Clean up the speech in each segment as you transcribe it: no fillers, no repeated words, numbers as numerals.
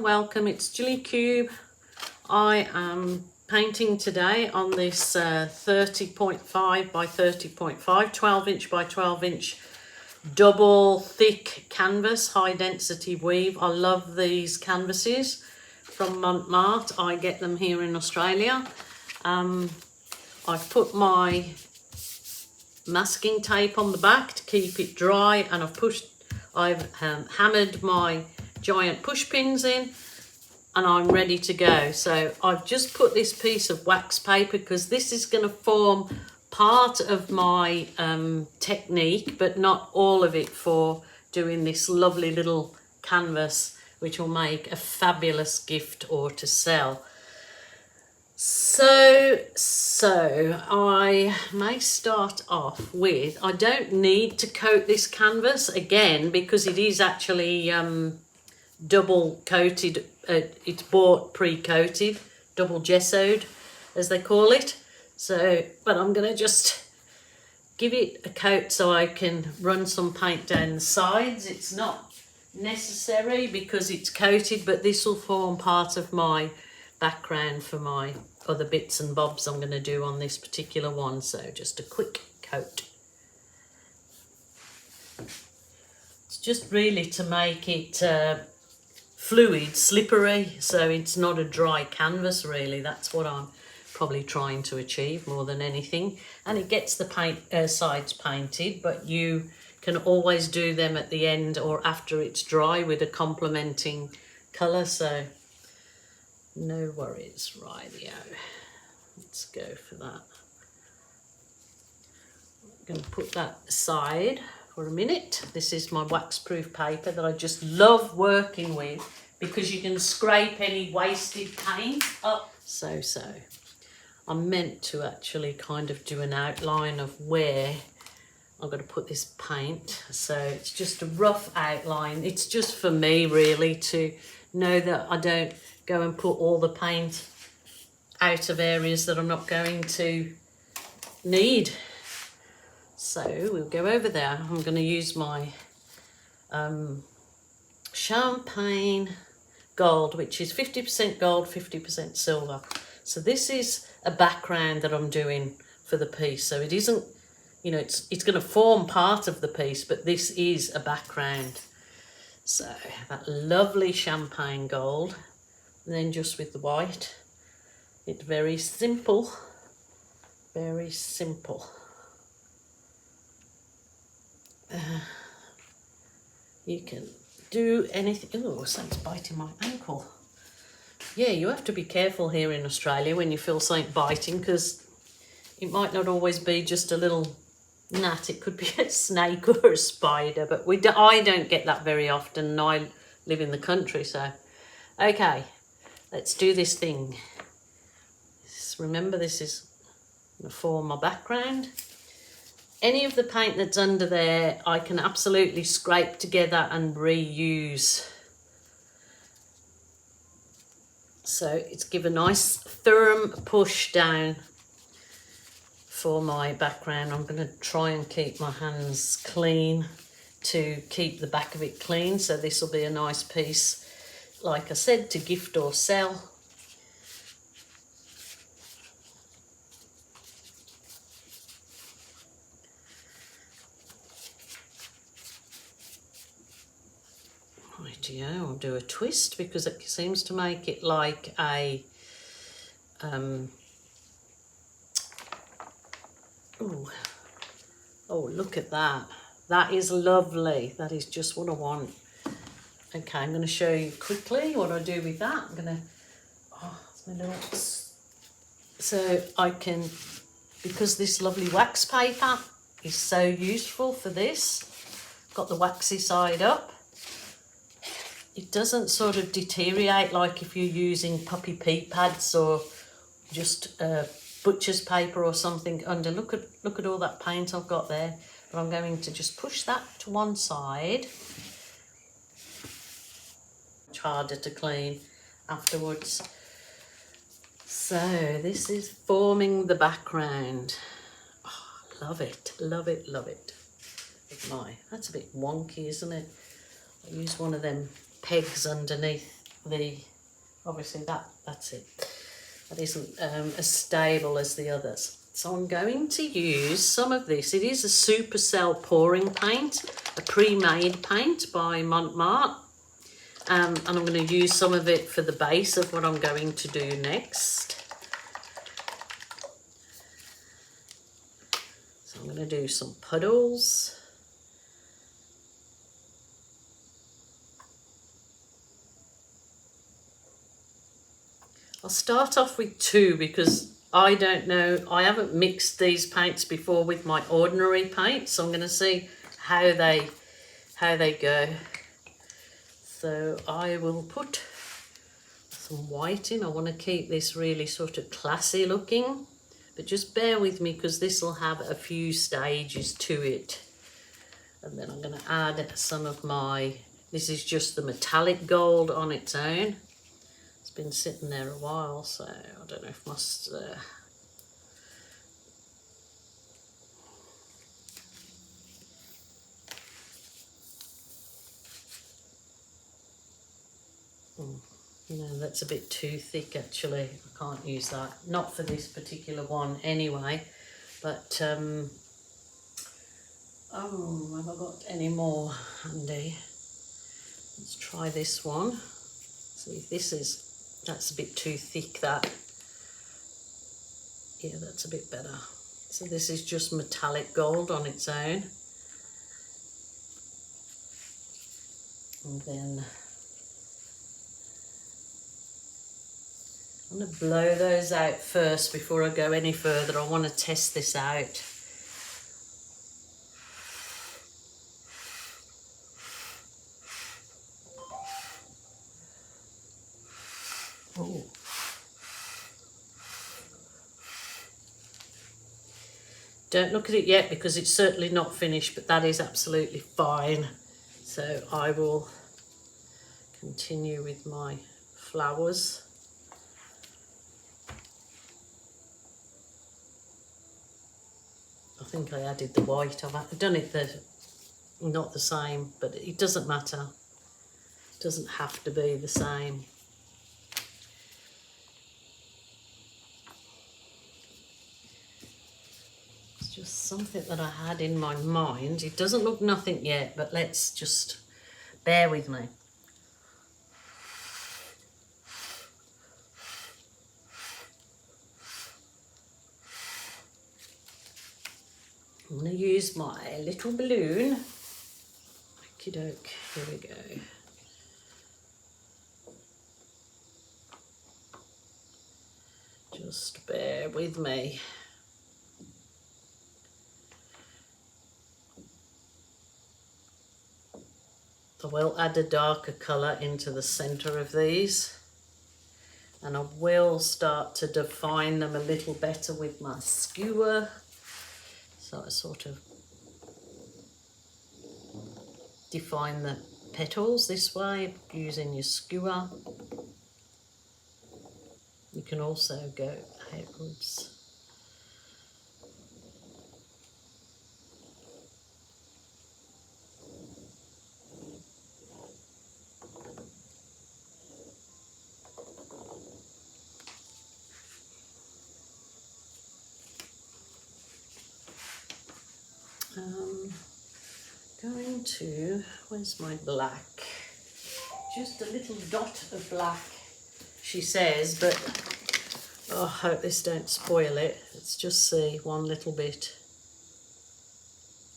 welcome. It's Gilly Cube. I am painting today on this 30.5 by 30.5, 12 inch by 12 inch double thick canvas, high density weave. I love these canvases from Montmartre. I get them here in Australia. I've put my masking tape on the back to keep it dry, and I've hammered my giant push pins in, and I'm ready to go. So I've just put this piece of wax paper because this is going to form part of my technique, but not all of it, for doing this lovely little canvas which will make a fabulous gift or to sell. So I may start off with, I don't need to coat this canvas again because it is actually double coated. It's bought pre-coated, double gessoed as they call it. So, but I'm going to just give it a coat so I can run some paint down the sides. It's not necessary because it's coated, but this will form part of my background for my other bits and bobs I'm going to do on this particular one. So just a quick coat. It's just really to make it fluid, slippery, so it's not a dry canvas really. That's what I'm probably trying to achieve more than anything. And it gets the sides painted, but you can always do them at the end or after it's dry with a complementing colour, so no worries. Rightio, let's go for that. I'm going to put that aside for a minute. This is my wax-proof paper that I just love working with because you can scrape any wasted paint up. So I'm meant to actually kind of do an outline of where I'm going to put this paint. So it's just a rough outline. It's just for me really to know that I don't go and put all the paint out of areas that I'm not going to need. So we'll go over there. I'm going to use my champagne gold, which is 50% gold, 50% silver. So this is a background that I'm doing for the piece. So it isn't, you know, it's going to form part of the piece, but this is a background. So that lovely champagne gold, and then just with the white. It's very simple, very simple. You can do anything. Oh, something's biting my ankle. Yeah, you have to be careful here in Australia when you feel something biting, because it might not always be just a little gnat. It could be a snake or a spider, but I don't get that very often, and I live in the country. So okay, let's do this thing. Remember, this is going to form my background. Any of the paint that's under there I can absolutely scrape together and reuse. So it's give a nice firm push down for my background. I'm going to try and keep my hands clean to keep the back of it clean. So this will be a nice piece, like I said, to gift or sell. Rightio, I'll do a twist because it seems to make it like a oh, look at that. That is lovely. That is just what I want. Okay, I'm going to show you quickly what I do with that. I'm going to, so I can, because this lovely wax paper is so useful for this, got the waxy side up. It doesn't sort of deteriorate like if you're using puppy pea pads or just butcher's paper or something under. Look at all that paint I've got there. But I'm going to just push that to one side. Much harder to clean afterwards. So this is forming the background. Oh, love it, love it, love it. That's a bit wonky, isn't it? I use one of them pegs underneath obviously that's it. That isn't as stable as the others. So I'm going to use some of this. It is a Supercell pouring paint, a pre-made paint by Montmartre. And I'm going to use some of it for the base of what I'm going to do next. So I'm going to do some puddles. I'll start off with 2 because I don't know, I haven't mixed these paints before with my ordinary paint, so I'm going to see how they go. So I will put some white in. I want to keep this really sort of classy looking, but just bear with me because this will have a few stages to it. And then I'm going to add some of my, this is just the metallic gold on its own. It's been sitting there a while, so I don't know if must no, that's a bit too thick actually. I can't use that. Not for this particular one anyway. But oh, have I got any more handy? Let's try this one. See if this is, that's a bit too thick, that. Yeah, that's a bit better. So this is just metallic gold on its own. And then I'm going to blow those out first before I go any further. I want to test this out. Oh. Don't look at it yet because it's certainly not finished, but that is absolutely fine. So I will continue with my flowers. I think I added the white. I've done it not the same, but it doesn't matter. It doesn't have to be the same. It's just something that I had in my mind. It doesn't look nothing yet, but let's just bear with me. I'm going to use my little balloon. Okie doke, here we go. Just bear with me. I will add a darker colour into the centre of these, and I will start to define them a little better with my skewer. So I sort of define the petals this way using your skewer. You can also go outwards. Going to, where's my black? Just a little dot of black, she says, but oh, I hope this don't spoil it. Let's just see one little bit.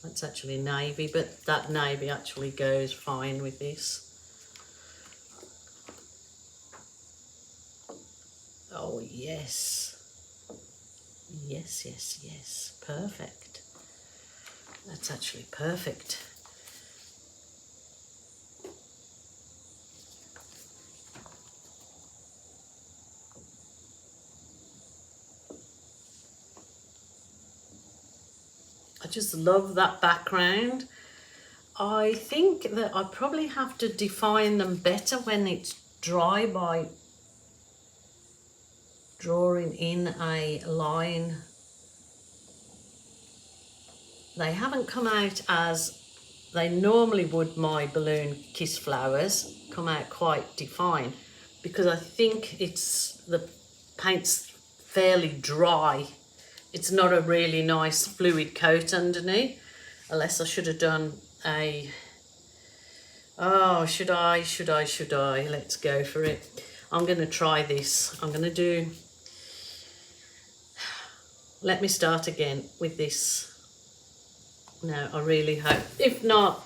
That's actually navy, but that navy actually goes fine with this. Oh yes. Yes, yes, yes. Perfect. That's actually perfect. I just love that background. I think that I probably have to define them better when it's dry by drawing in a line. They haven't come out as they normally would, my balloon kiss flowers, come out quite defined. because I think the paint's fairly dry. It's not a really nice fluid coat underneath, unless I should have done a, oh, should I? Let's go for it. I'm going to try this. I'm going to do, let me start again with this. No, I really hope, if not,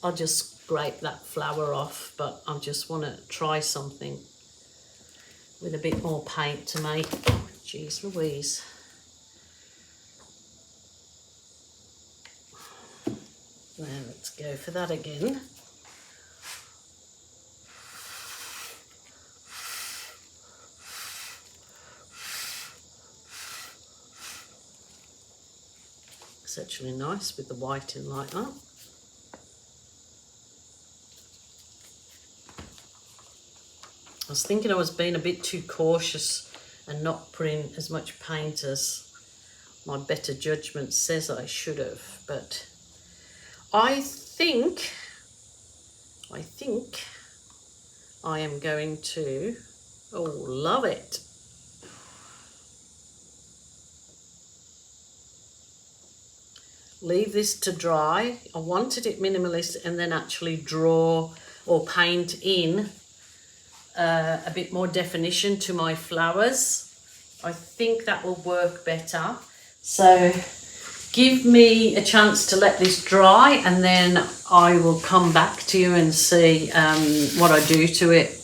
I'll just scrape that flower off, but I just want to try something with a bit more paint to make. Jeez Louise. Now let's go for that again. It's actually nice with the white in like that. I was thinking I was being a bit too cautious and not putting as much paint as my better judgment says I should have, but I think I am going to, oh, love it. Leave this to dry. I wanted it minimalist and then actually draw or paint in a bit more definition to my flowers. I think that will work better. So give me a chance to let this dry, and then I will come back to you and see what I do to it.